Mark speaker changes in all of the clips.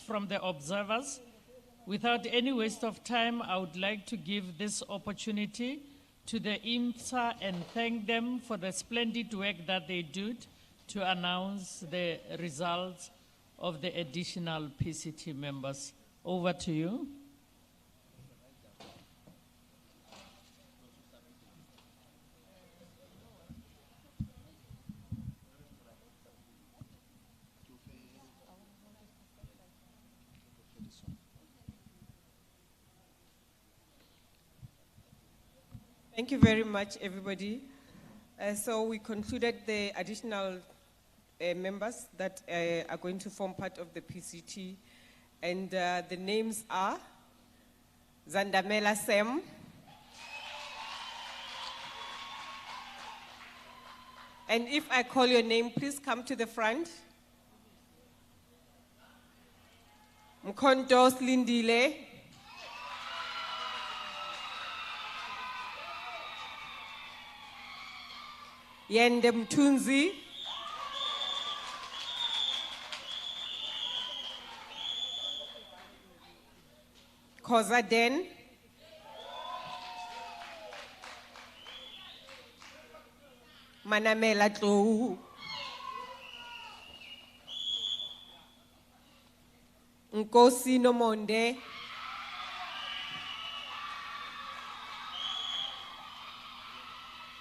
Speaker 1: from the observers. Without any waste of time, I would like to give this opportunity to the IMSA and thank them for the splendid work that they did to announce the results of the additional PCT members. Over to you.
Speaker 2: Thank you very much, everybody. So we concluded the additional members that are going to form part of the PCT. And the names are Zandamela Sem, and if I call your name, please come to the front. Mkontos Lindile, Yende Mtunzi, Koza Den, Manamela Tlou, Nkosi Nomonde,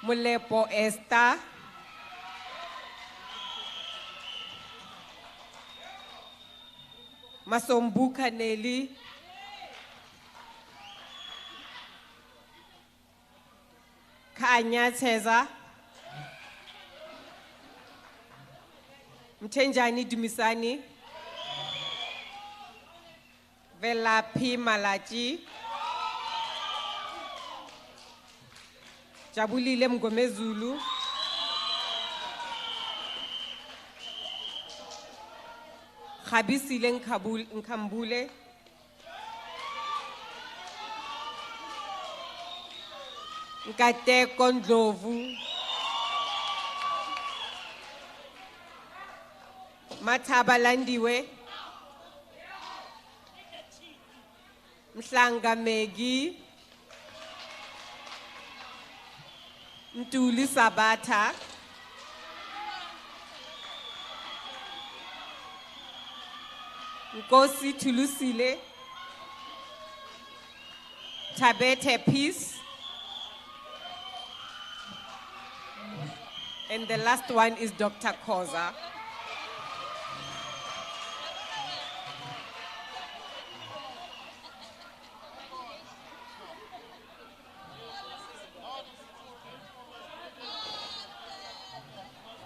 Speaker 2: Mulepo Esther, Masombuka Nelly, Kanya Teza, Mtenjani Dumisani, Velapi Malachi, Jabulile Mgomezulu, Khabisile Nkambule, Nkate Kondlovu, Mataba Landiwe, Mhlanga Megi, Mtuli Sabata, Nkosi Tulusile, Tabete Peace, and the last one is Dr. Koza.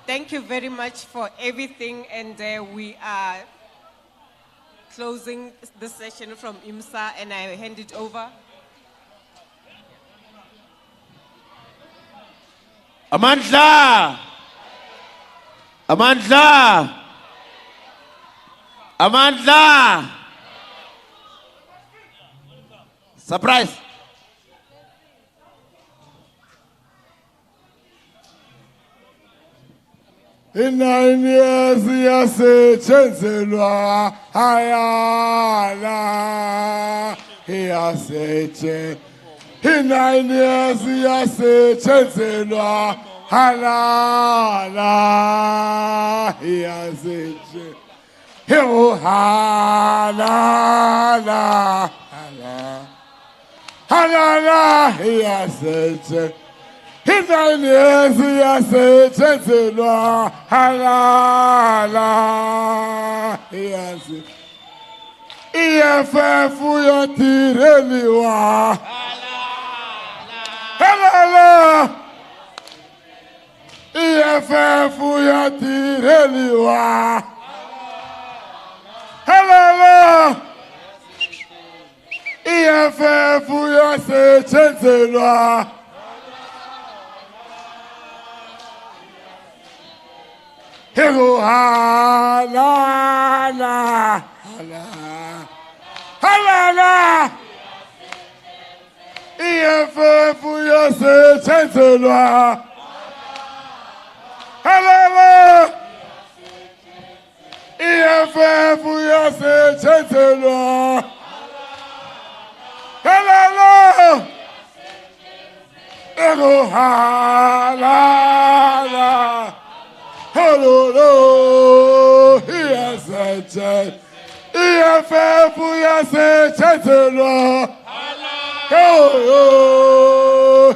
Speaker 2: Thank you very much for everything, and we are closing the session from IMSA, and I hand it over.
Speaker 3: Amandla! Amandla! Amandla! Surprise!
Speaker 4: In years, yes, Chancellor, Hayala, he has said, in 9 years, yes, Chancellor, Halala, he has said, Halala, Halala, he has said, in 9 years, yes, Chancellor, Halala, yes. EFF, your tireliwa, Halala, EFF, your tireliwa, Halala, EFF, your Chancellor. Hello, halala, halala, halala. EFF, yes, Chancellor. Halala. EFF. EFF uyasethenzelwa. Halala. Ego halala. Halolo. Uyasethenzelwa. EFF uyasethenzelwa. Oh,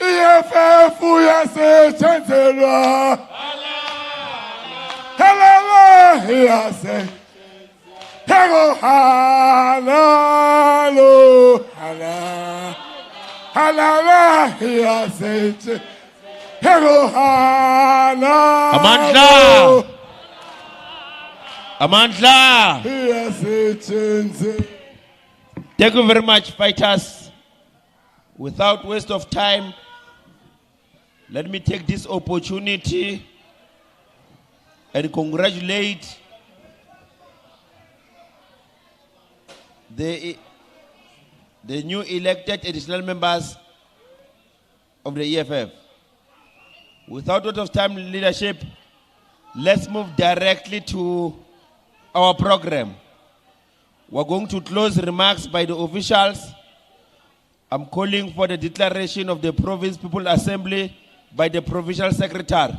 Speaker 4: EFF uyasethenzelwa. Halala uyasethenzelwa. Ego halalo. Halala. Halala uyasethenzelwa. Ego halalo.
Speaker 3: Amandla. Amandla.
Speaker 4: Uyasethenzelwa.
Speaker 3: Thank you very much, fighters. Without waste of time, let me take this opportunity and congratulate the new elected additional members of the EFF. Without waste of time, leadership, let's move directly to our program. We're going to close remarks by the officials. I'm calling for the declaration of the Province People Assembly by the Provincial Secretary.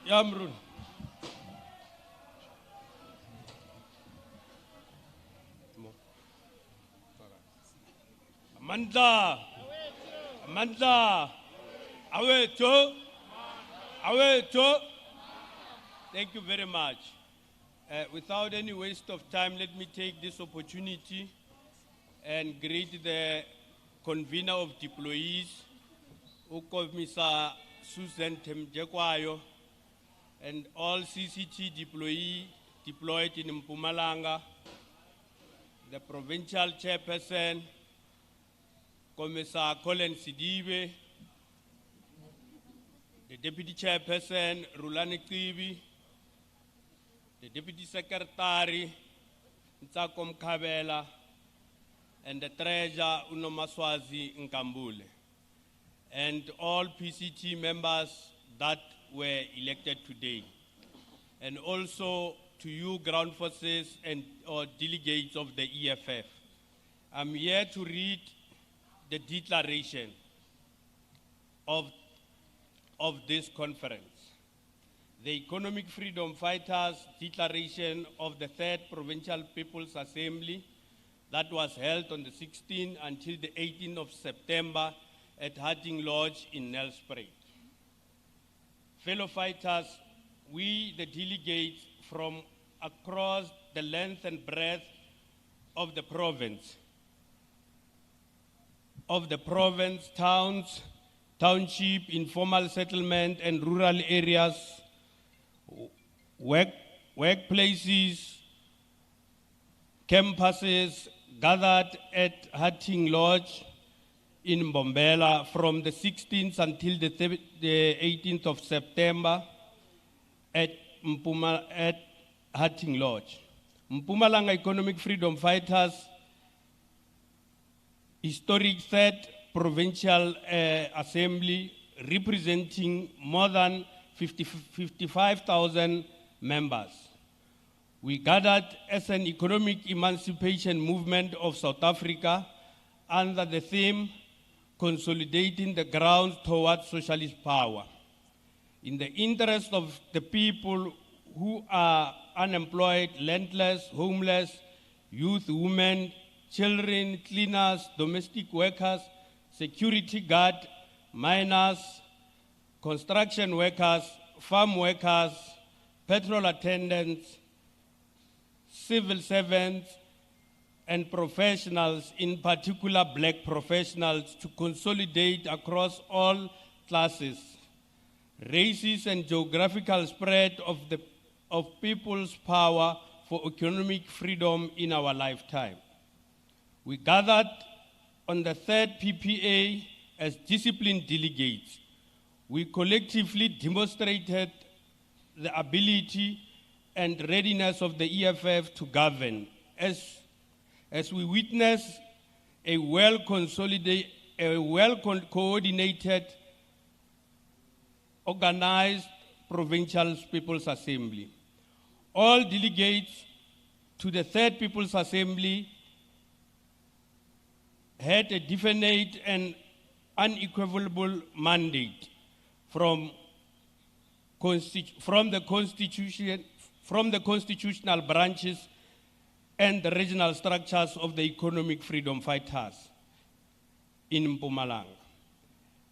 Speaker 5: Yamrun. Amandla. Amandla. Aweto. Aweto. Thank you very much. Without any waste of time, let me take this opportunity and greet the convener of deployees, Ukomisa Susan Temjekwayo, and all CCT deployed in MPUMALANGA, the provincial chairperson, Commissar Colin Sidibe, the deputy chairperson, Rulani Kibi, the deputy secretary, Ntakom Kabela, and the treasurer, Unomaswazi Nkambule, and all PCT members that were elected today, and also to you ground forces and or delegates of the EFF. I'm here to read the declaration of this conference. The Economic Freedom Fighters Declaration of the Third Provincial People's Assembly that was held on the 16th until the 18th of September at Harding Lodge in Nelspruit. Fellow fighters, we, the delegates from across the length and breadth of the province, towns, township, informal settlement, and rural areas, workplaces, campuses, gathered at Harding Lodge in Mbombela from the 16th until the 18th of September at Harding Lodge. MPUMALANGA Economic Freedom Fighters historic third provincial assembly representing more than 55,000 members. We gathered as an economic emancipation movement of South Africa under the theme consolidating the grounds towards socialist power. In the interest of the people who are unemployed, landless, homeless, youth, women, children, cleaners, domestic workers, security guard, miners, construction workers, farm workers, petrol attendants, civil servants, and professionals, in particular black professionals, to consolidate across all classes, races, and geographical spread of people's power for economic freedom in our lifetime. We gathered on the third PPA as disciplined delegates we collectively demonstrated the ability and readiness of the EFF to govern as we witness a coordinated, organized Provincial People's Assembly. All delegates to the Third People's Assembly had a definite and unequivocal mandate from the constitutional branches and the regional structures of the economic freedom fighters in MPUMALANGA,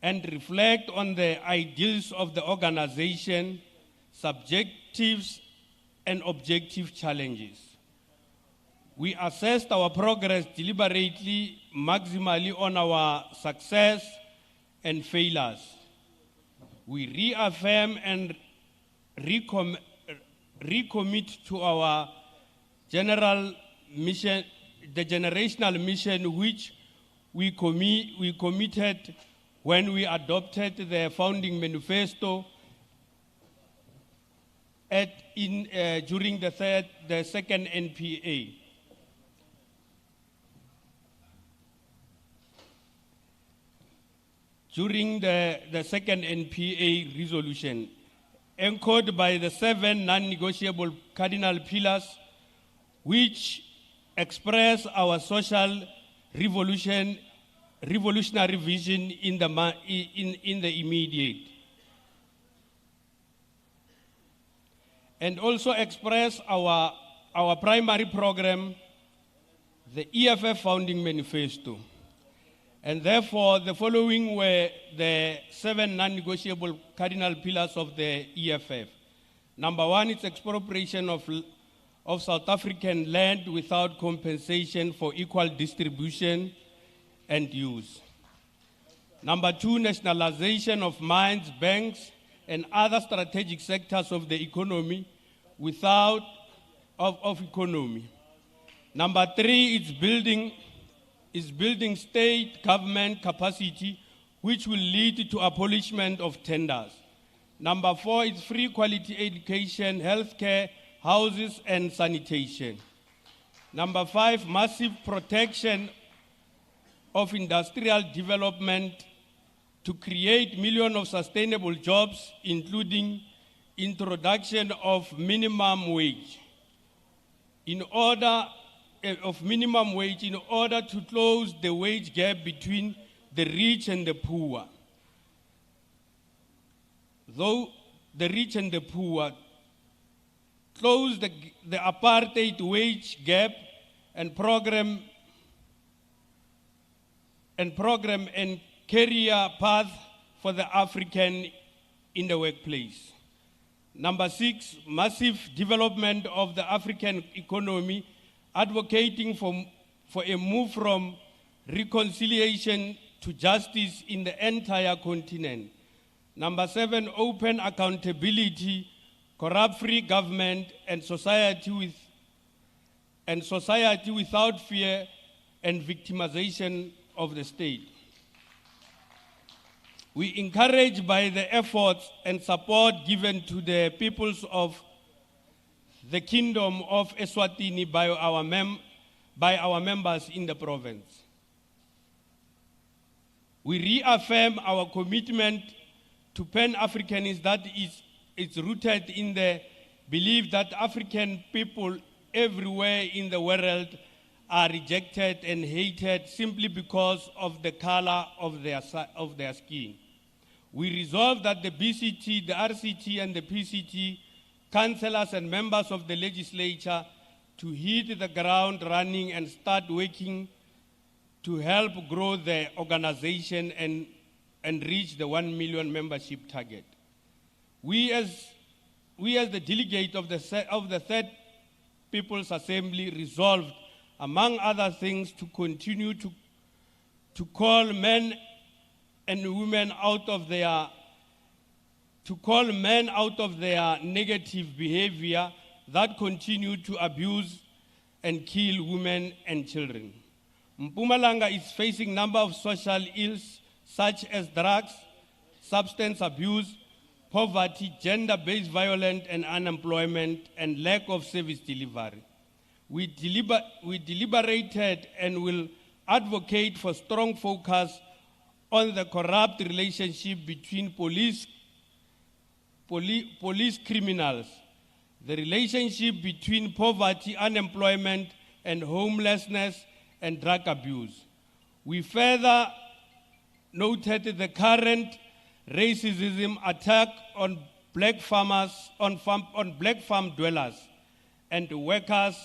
Speaker 5: and reflect on the ideals of the organization, subjectives and objective challenges. We assessed our progress deliberately, maximally on our success and failures. We reaffirm and recommit to our general mission, the generational mission which we committed when we adopted the founding manifesto during the second NPA. During the second NPA resolution, anchored by the 7 non-negotiable cardinal pillars, which express our social revolutionary vision in the immediate, and also express our primary program, the EFF founding manifesto. And therefore, the following were the 7 non-negotiable cardinal pillars of the EFF. Number 1 is expropriation of South African land without compensation for equal distribution and use. Number 2, nationalization of mines, banks, and other strategic sectors of the economy of economy. Number 3 is building state government capacity, which will lead to abolishment of tenders. Number 4 is free quality education, healthcare, houses, and sanitation. Number 5, massive protection of industrial development to create millions of sustainable jobs, including introduction of minimum wage in order to close the wage gap between the rich and the poor. Though the rich and the poor close the apartheid wage gap and program and career path for the African in the workplace. Number 6, massive development of the African economy, advocating for a move from reconciliation to justice in the entire continent. Number 7, open accountability, corrupt-free government, and society without fear and victimization of the state. We encourage by the efforts and support given to the peoples of the Kingdom of Eswatini by our members in the province. We reaffirm our commitment to Pan-Africanism that is rooted in the belief that African people everywhere in the world are rejected and hated simply because of the color of their skin. We resolve that the BCT, the RCT, and the PCT, councillors and members of the legislature to hit the ground running and start working to help grow the organization and reach the 1 million membership target. We as the delegate of the Third People's Assembly resolved, among other things, to continue to call men and women out of their negative behavior that continue to abuse and kill women and children. MPUMALANGA is facing a number of social ills such as drugs, substance abuse, poverty, gender-based violence and unemployment, and lack of service delivery. We deliberated and will advocate for strong focus on the corrupt relationship between police criminals, the relationship between poverty, unemployment, and homelessness and drug abuse. We further noted the current racism attack on black farmers, on black farm dwellers and workers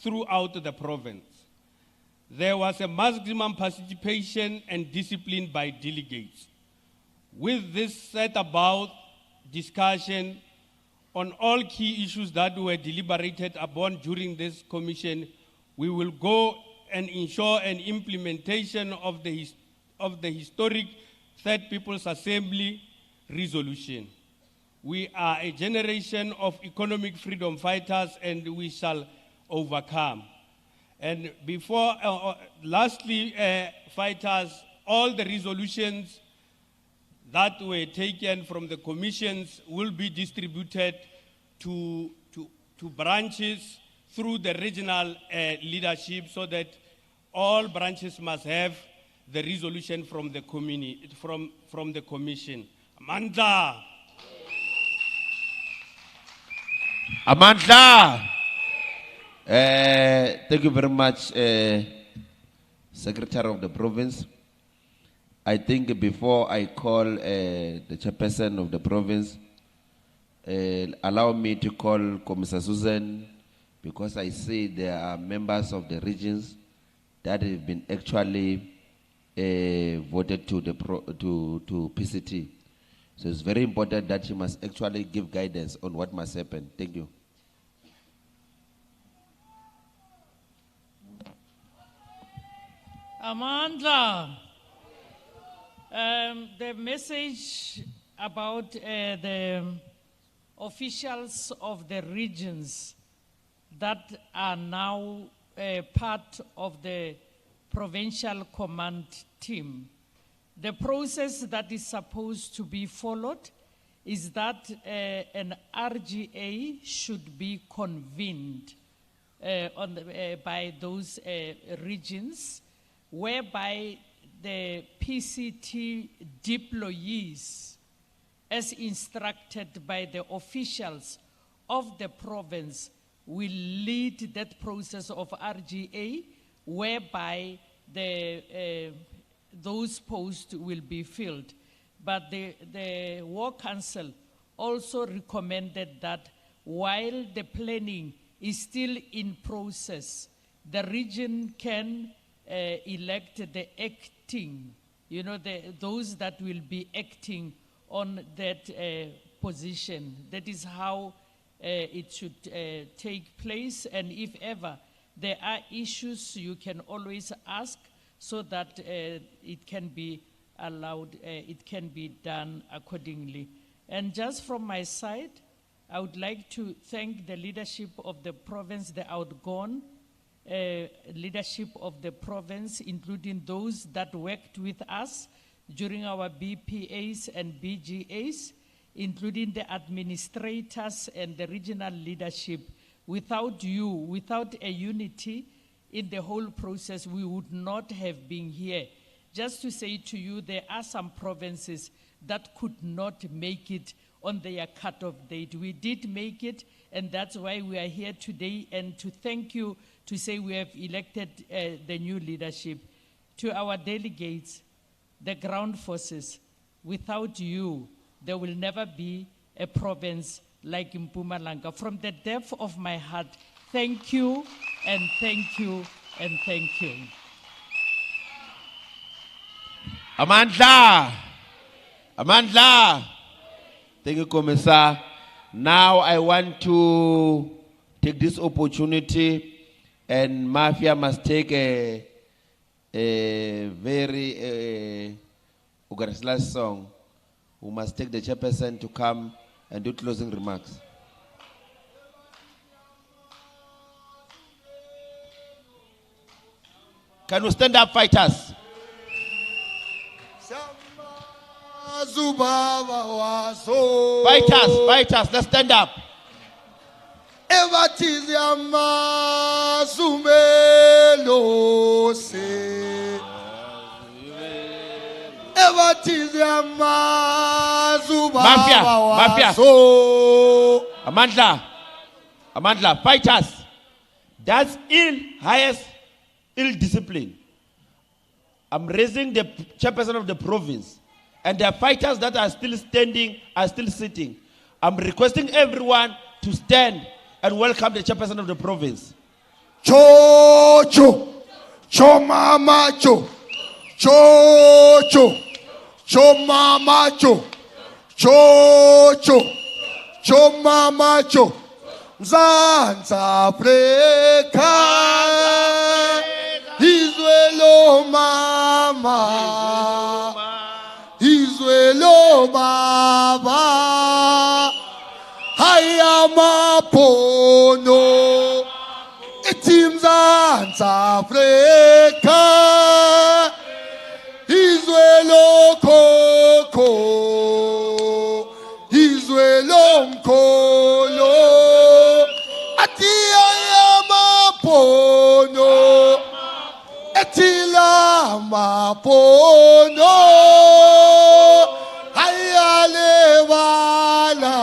Speaker 5: throughout the province. There was a maximum participation and discipline by delegates. With this set about discussion on all key issues that were deliberated upon during this commission, we will go and ensure an implementation of the historic Third People's Assembly resolution. We are a generation of economic freedom fighters and we shall overcome. And before, lastly, fighters, all the resolutions that were taken from the commissions will be distributed to branches through the regional leadership so that all branches must have the resolution from the from the commission. Amandla.
Speaker 3: Amandla. Thank you very much, Secretary of the Province. I think before I call the chairperson of the province, allow me to call Commissioner Susan, because I see there are members of the regions that have been actually voted to the to PCT. So it's very important that she must actually give guidance on what must happen. Thank you.
Speaker 1: Amandla, the message about the officials of the regions that are now part of the provincial command team. The process that is supposed to be followed is that an RGA should be convened by those regions, whereby the PCT deployees, as instructed by the officials of the province, will lead that process of RGA, whereby those posts will be filled. But the War Council also recommended that while the planning is still in process, the region can elect the acting, those that will be acting on that position. That is how it should take place, and if ever there are issues, you can always ask so that it can be allowed, it can be done accordingly. And just from my side, I would like to thank the leadership of the province, the outgone leadership of the province, including those that worked with us during our BPAs and BGAs, including the administrators and the regional leadership. Without you, without a unity in the whole process, we would not have been here. Just to say to you, there are some provinces that could not make it on their cut-off date. We did make it, and that's why we are here today, and to thank you, to say we have elected the new leadership. To our delegates, the ground forces, without you, there will never be a province like MPUMALANGA. From the depth of my heart, thank you, and thank you, and thank you.
Speaker 3: Amandla! Amandla! Thank you, Commissar. Now I want to take this opportunity, and Mafia must take a very Ugarislas song. We must take the chairperson to come and do closing remarks. Can we stand up, fighters?
Speaker 4: Zubaba waso.
Speaker 3: Fighters, let's stand up.
Speaker 4: Evathizi amazumelo se. Evathizi amazubaba
Speaker 3: Mafia.
Speaker 4: waso.
Speaker 3: Amandla, fighters. That's highest ill discipline. I'm raising the chairperson of the province, and the fighters that are still standing are still sitting. I'm requesting everyone to stand and welcome the chairperson of the province.
Speaker 4: Cho mama cho mama cho mama cho Mzansi Afrika izwe lo mama izwe lo baba haya mapono ithi Mzansi Afrika izwe lo khokho izwe lo mkholo athi haya mapono etila mapono ayalebala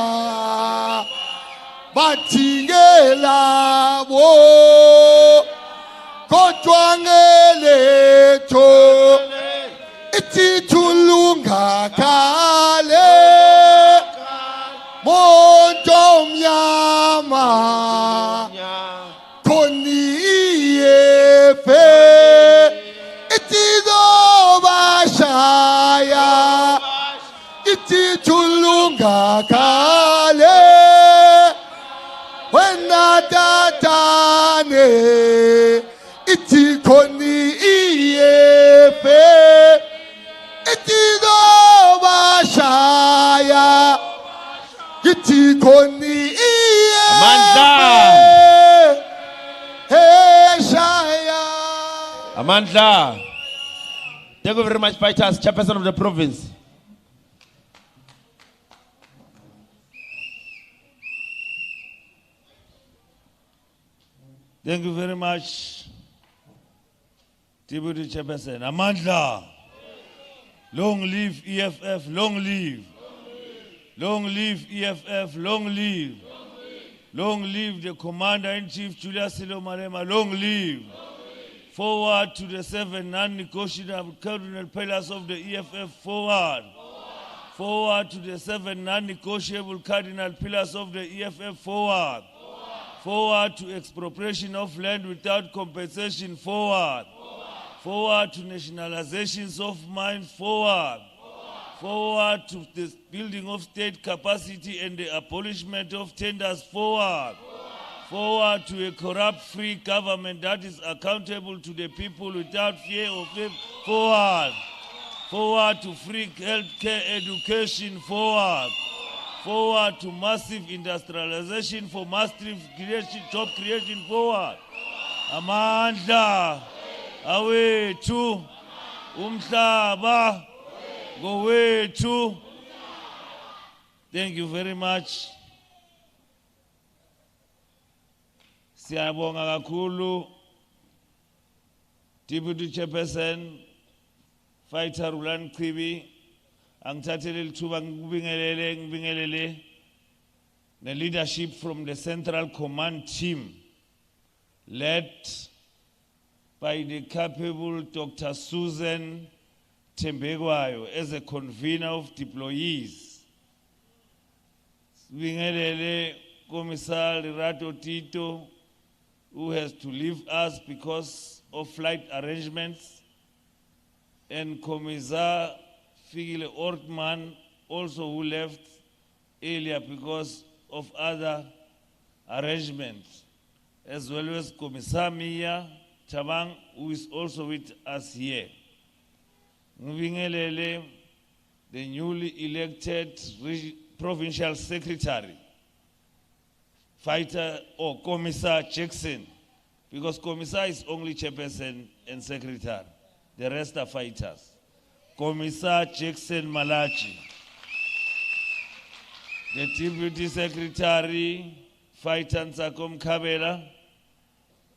Speaker 4: bathingela bo kodwa ngeletho itithulunga kale monto mnyama khoniyefe itizobashaya itithulunga kale wena tatane itikhoniyefe itizobashaya itikhoniyefe
Speaker 3: Amandla. Thank you very much, fighters, chairperson of the province.
Speaker 6: Thank you very much, Deputy Chairperson. Amandla. Long live EFF, long live. Long live EFF, long live. Long live the Commander-in-Chief, Julius Silo Malema, long live. Forward to the 7 non-negotiable cardinal pillars of the EFF, forward. Forward to the 7 non-negotiable cardinal pillars of the EFF, forward. Forward to expropriation of land without compensation, forward. Forward to nationalizations of mines, forward. Forward to the building of state capacity and the abolishment of tenders, forward. Forward to a corrupt-free government that is accountable to the people without fear of them, forward. Forward to free healthcare education, forward. Forward to massive industrialization for massive creation, job creation, forward. Amandla, awethu, umhlaba, ngowethu. Thank you very much. Siyabonga kakhulu, Deputy Chairperson, Fighter Rulan Kribi, angithathele lithuba ngibingelele the leadership from the Central Command team, led by the capable Dr. Susan Tembekwayo as a convener of deployees. Bingelele Commissar Rato Tito, who has to leave us because of flight arrangements, and Commissar Figile Ortman, also who left earlier because of other arrangements, as well as Commissar Mia Chabang, who is also with us here. Ngibingelele the newly elected provincial secretary, Fighter or Commissar Jackson, because Commissar is only chairperson and secretary. The rest are fighters. Commissar Jackson Malachi. The Deputy Secretary, Fighter Nsakom Kabela,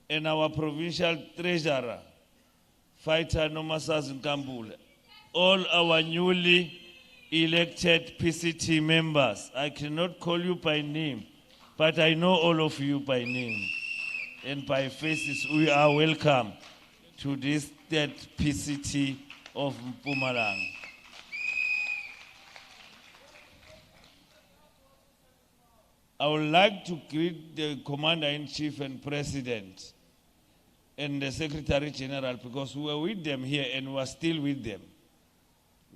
Speaker 6: and our Provincial Treasurer, Fighter Nomasaz Nkambule. All our newly elected PCT members. I cannot call you by name, but I know all of you by name and by faces. We are welcome to this third PCT of MPUMALANGA. I would like to greet the Commander-in-Chief and President and the Secretary General, because we were with them here and we are still with them,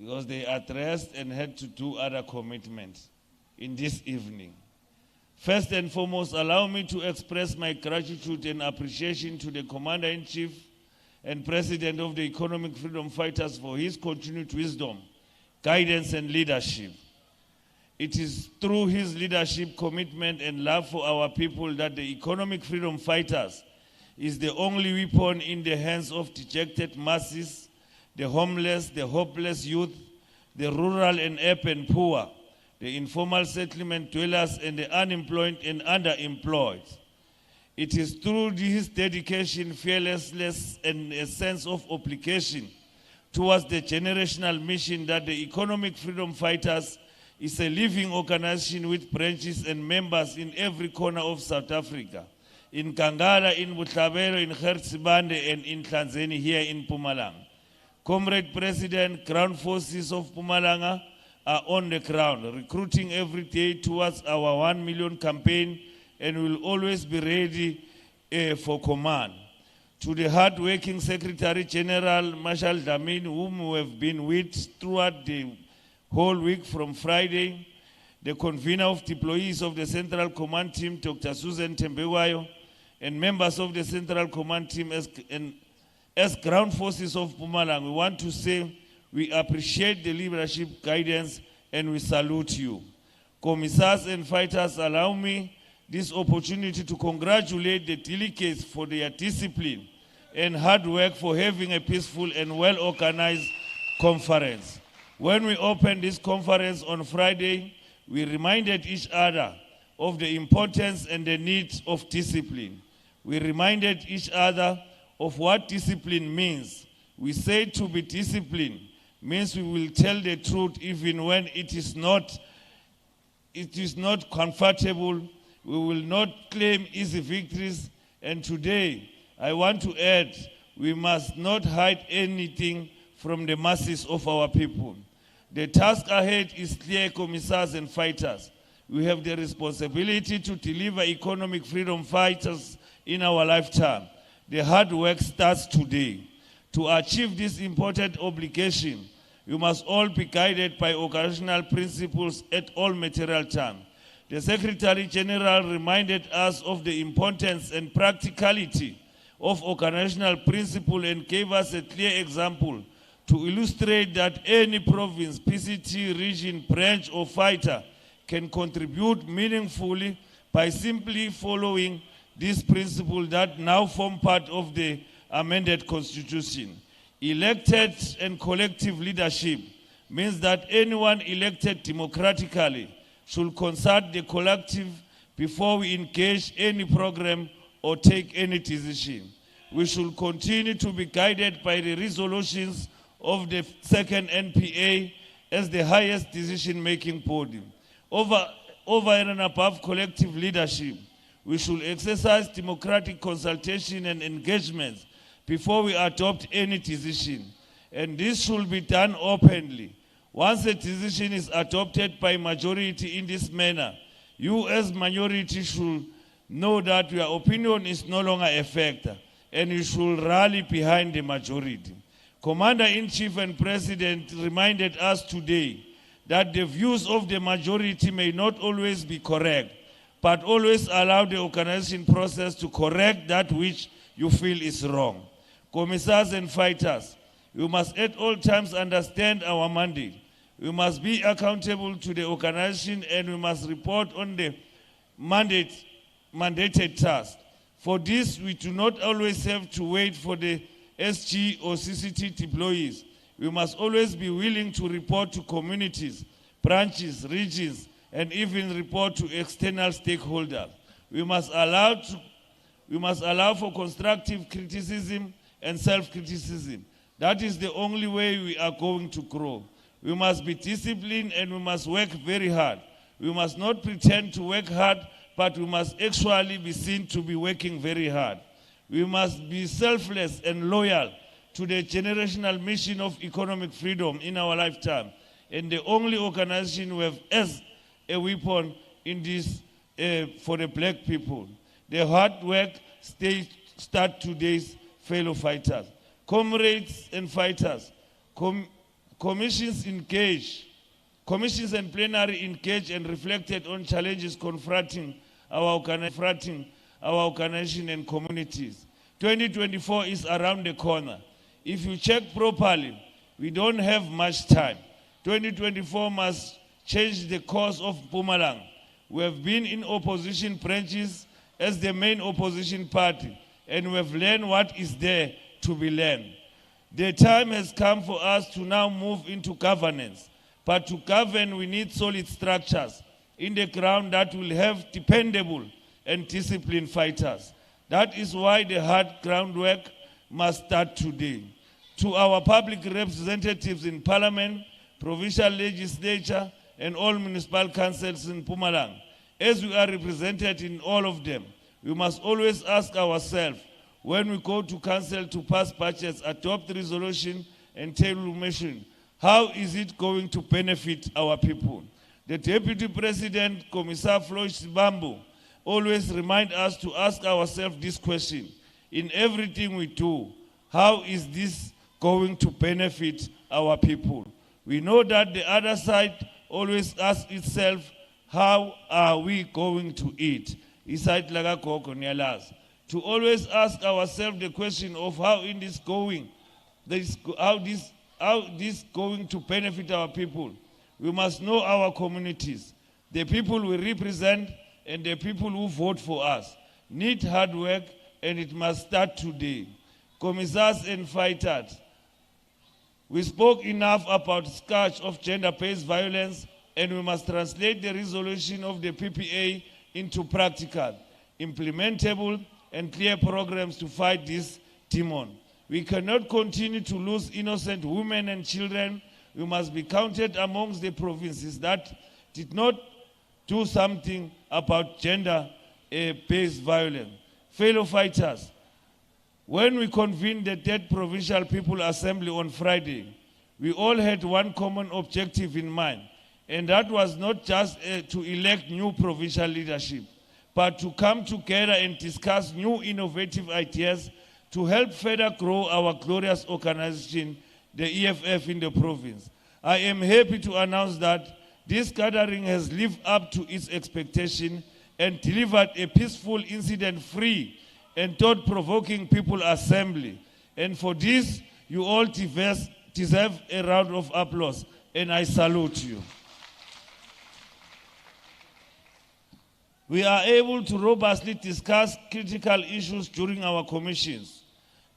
Speaker 6: because they addressed and had to do other commitments in this evening. First and foremost, allow me to express my gratitude and appreciation to the Commander-in-Chief and President of the Economic Freedom Fighters for his continued wisdom, guidance, and leadership. It is through his leadership, commitment, and love for our people that the Economic Freedom Fighters is the only weapon in the hands of dejected masses, the homeless, the hopeless youth, the rural and urban poor, the informal settlement dwellers, and the unemployed and underemployed. It is through his dedication, fearlessness, and a sense of obligation towards the generational mission that the Economic Freedom Fighters is a living organization with branches and members in every corner of South Africa, in Kangala, in Butlabelo, in Hertzibande, and in Tanzania, here in Mpumalanga. Comrade President, ground forces of Mpumalanga are on the ground, recruiting every day towards our 1 million campaign, and will always be ready for command. To the hard-working Secretary General, Marshal Damin, whom we have been with throughout the whole week from Friday, the convener of deployees of the Central Command Team, Dr. Susan Tembewayo, and members of the Central Command Team as ground forces of Mpumalanga, we want to say we appreciate the leadership guidance and we salute you. Commissars and fighters, allow me this opportunity to congratulate the delegates for their discipline and hard work for having a peaceful and well-organized conference. When we opened this conference on Friday, we reminded each other of the importance and the need of discipline. We reminded each other of what discipline means. We say to be disciplined means we will tell the truth even when it is not comfortable. We will not claim easy victories. And today, I want to add, we must not hide anything from the masses of our people. The task ahead is clear, commissars and fighters. We have the responsibility to deliver economic freedom fighters in our lifetime. The hard work starts today. To achieve this important obligation, you must all be guided by organizational principles at all material time. The Secretary General reminded us of the importance and practicality of organizational principle and gave us a clear example to illustrate that any province, PCT, region, branch, or fighter can contribute meaningfully by simply following this principle that now form part of the amended constitution. Elected and collective leadership means that anyone elected democratically should consult the collective before we engage any program or take any decision. We should continue to be guided by the resolutions of the second NPA as the highest decision-making body. Over and above collective leadership, we should exercise democratic consultation and engagement before we adopt any decision. And this should be done openly. Once a decision is adopted by majority in this manner, you as minority should know that your opinion is no longer a factor and you should rally behind the majority. Commander-in-Chief and President reminded us today that the views of the majority may not always be correct, but always allow the organization process to correct that which you feel is wrong. Commissars and fighters, you must at all times understand our mandate. We must be accountable to the organization and we must report on the mandated task. For this, we do not always have to wait for the SG or CCT deployees. We must always be willing to report to communities, branches, regions, and even report to external stakeholders. We must allow for constructive criticism and self-criticism. That is the only way we are going to grow. We must be disciplined and we must work very hard. We must not pretend to work hard, but we must actually be seen to be working very hard. We must be selfless and loyal to the generational mission of economic freedom in our lifetime, and the only organization we have as a weapon in this for the black people. The hard work start today's fellow fighters. Comrades and fighters, commissions and plenary engaged and reflected on challenges confronting our organization and communities. 2024 is around the corner. If you check properly, we don't have much time. 2024 must change the course of MPUMALANGA. We have been in opposition branches as the main opposition party, and we have learned what is there to be learned. The time has come for us to now move into governance. But to govern, we need solid structures in the ground that will have dependable and disciplined fighters. That is why the hard groundwork must start today. To our public representatives in Parliament, provincial legislature, and all municipal councils in MPUMALANGA, as we are represented in all of them, we must always ask ourselves, when we go to council to pass budgets, adopt resolution, and table motion, how is it going to benefit our people? The Deputy President, Commissar Floyd Sibambo, always remind us to ask ourselves this question. In everything we do, how is this going to benefit our people? We know that the other side always asks itself, how are we going to eat? To always ask ourselves the question of how this going to benefit our people. We must know our communities. The people we represent and the people who vote for us need hard work, and it must start today. Commissars and fighters, we spoke enough about the scourge of gender-based violence, and we must translate the resolution of the PPA into practical, implementable, and clear programs to fight this demon. We cannot continue to lose innocent women and children. We must be counted amongst the provinces that did not do something about gender-based violence. Fellow fighters, when we convened the 3rd Provincial People Assembly on Friday, we all had one common objective in mind, and that was not just to elect new provincial leadership, but to come together and discuss new innovative ideas to help further grow our glorious organization, the EFF in the province. I am happy to announce that this gathering has lived up to its expectation and delivered a peaceful, incident-free, and thought-provoking people assembly. And for this, you all deserve a round of applause, and I salute you. We are able to robustly discuss critical issues during our commissions.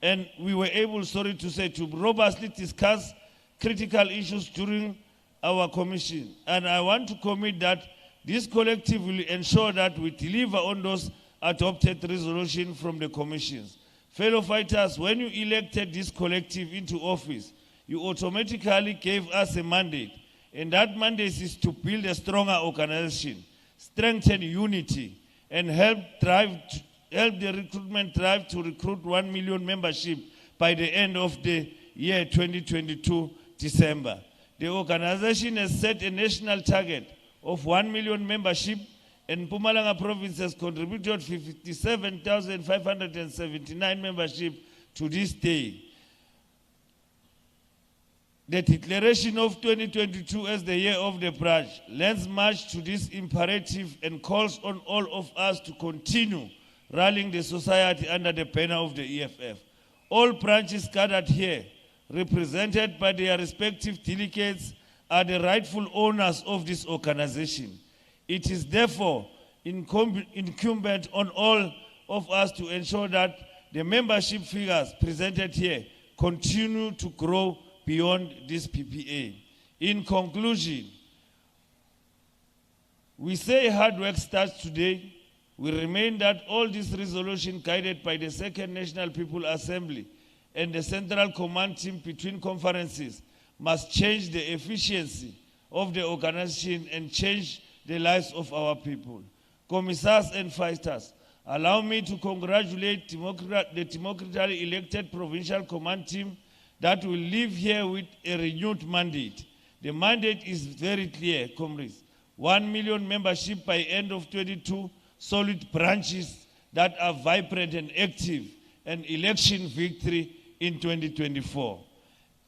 Speaker 6: And we were able, to robustly discuss critical issues during our commission. And I want to commit that this collective will ensure that we deliver on those adopted resolutions from the commissions. Fellow fighters, when you elected this collective into office, you automatically gave us a mandate. And that mandate is to build a stronger organization, strengthen unity, and help the recruitment drive to recruit 1 million membership by the end of the year 2022, December. The organization has set a national target of 1 million membership, and MPUMALANGA province has contributed 57,579 membership to this day. The declaration of 2022 as the year of the branch lends much to this imperative and calls on all of us to continue rallying the society under the banner of the EFF. All branches gathered here, represented by their respective delegates, are the rightful owners of this organization. It is therefore incumbent on all of us to ensure that the membership figures presented here continue to grow beyond this PPA. In conclusion, we say hard work starts today. We remain that all this resolution guided by the Second National People Assembly and the Central Command Team between conferences must change the efficiency of the organization and change the lives of our people. Commissars and fighters, allow me to congratulate the democratically elected Provincial Command Team that will leave here with a renewed mandate. The mandate is very clear, comrades. 1 million membership by end of 22, solid branches that are vibrant and active, and election victory in 2024.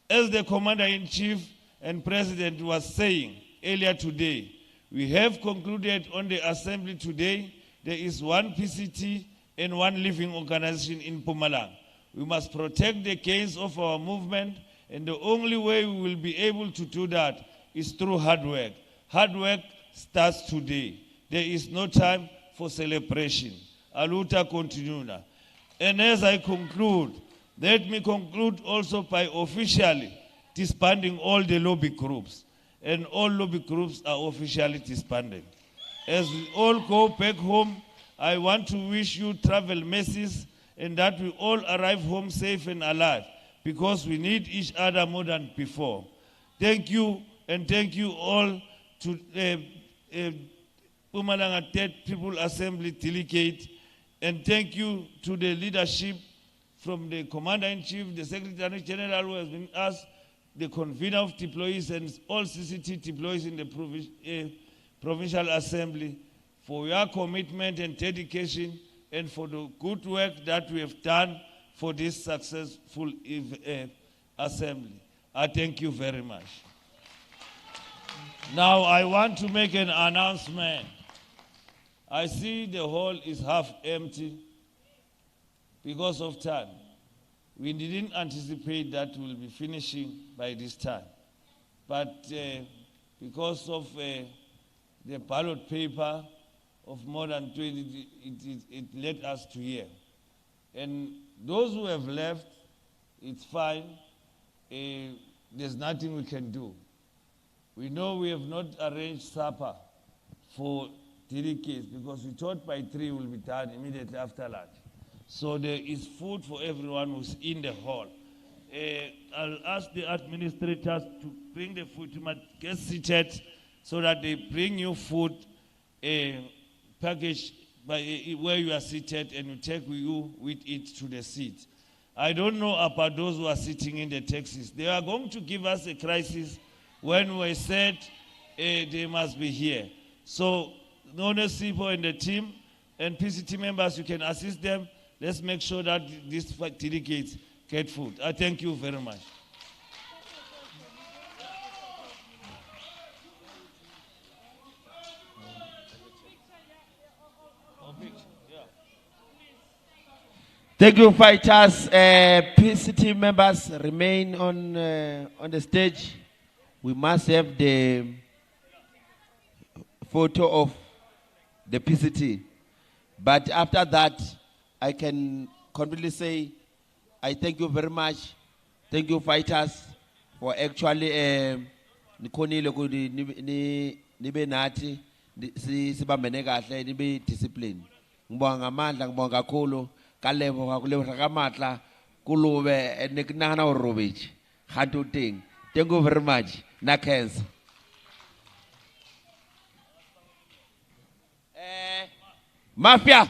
Speaker 6: As the Commander-in-Chief and President was saying earlier today, we have concluded on the Assembly today, there is one PCT and one living organization in MPUMALANGA. We must protect the gains of our movement, and the only way we will be able to do that is through hard work. Hard work starts today. There is no time for celebration. Aluta continua. And as I conclude, let me conclude also by officially disbanding all the lobby groups. And all lobby groups are officially disbanded. As we all go back home, I want to wish you travel mercies and that we all arrive home safe and alive, because we need each other more than before. Thank you, and thank you all to MPUMALANGA 3rd People Assembly delegate, and thank you to the leadership from the Commander-in-Chief, the Secretary General who has been asked, the convener of deployees and all CCT deployees in the Provincial Assembly for your commitment and dedication, and for the good work that we have done for this successful assembly. I thank you very much. Now I want to make an announcement. I see the hall is half empty because of time. We didn't anticipate that we'll be finishing by this time. But because of the ballot paper of more than 20, it led us to here. And those who have left, it's fine. There's nothing we can do. We know we have not arranged supper for delegates because we thought by 3 will be done immediately after lunch. So there is food for everyone who's in the hall. I'll ask the administrators to bring the food. You must get seated so that they bring you food package by where you are seated, and you take you with it to the seat. I don't know about those who are sitting in the taxis. They are going to give us a crisis when we said they must be here. So, honest people in the team and PCT members, you can assist them. Let's make sure that these delegates get food. I thank you very much.
Speaker 3: Thank you, fighters. PCT members remain on the stage. We must have the photo of the PCT. But after that, I can completely say, I thank you very much. Thank you, fighters, for actually discipline. Ngibonga amandla, ngibonga kakhulu. Kalebo kakulebra kamatla kulube eniknana urobich hantu ting. Thank you very much. Nakens. Mafia.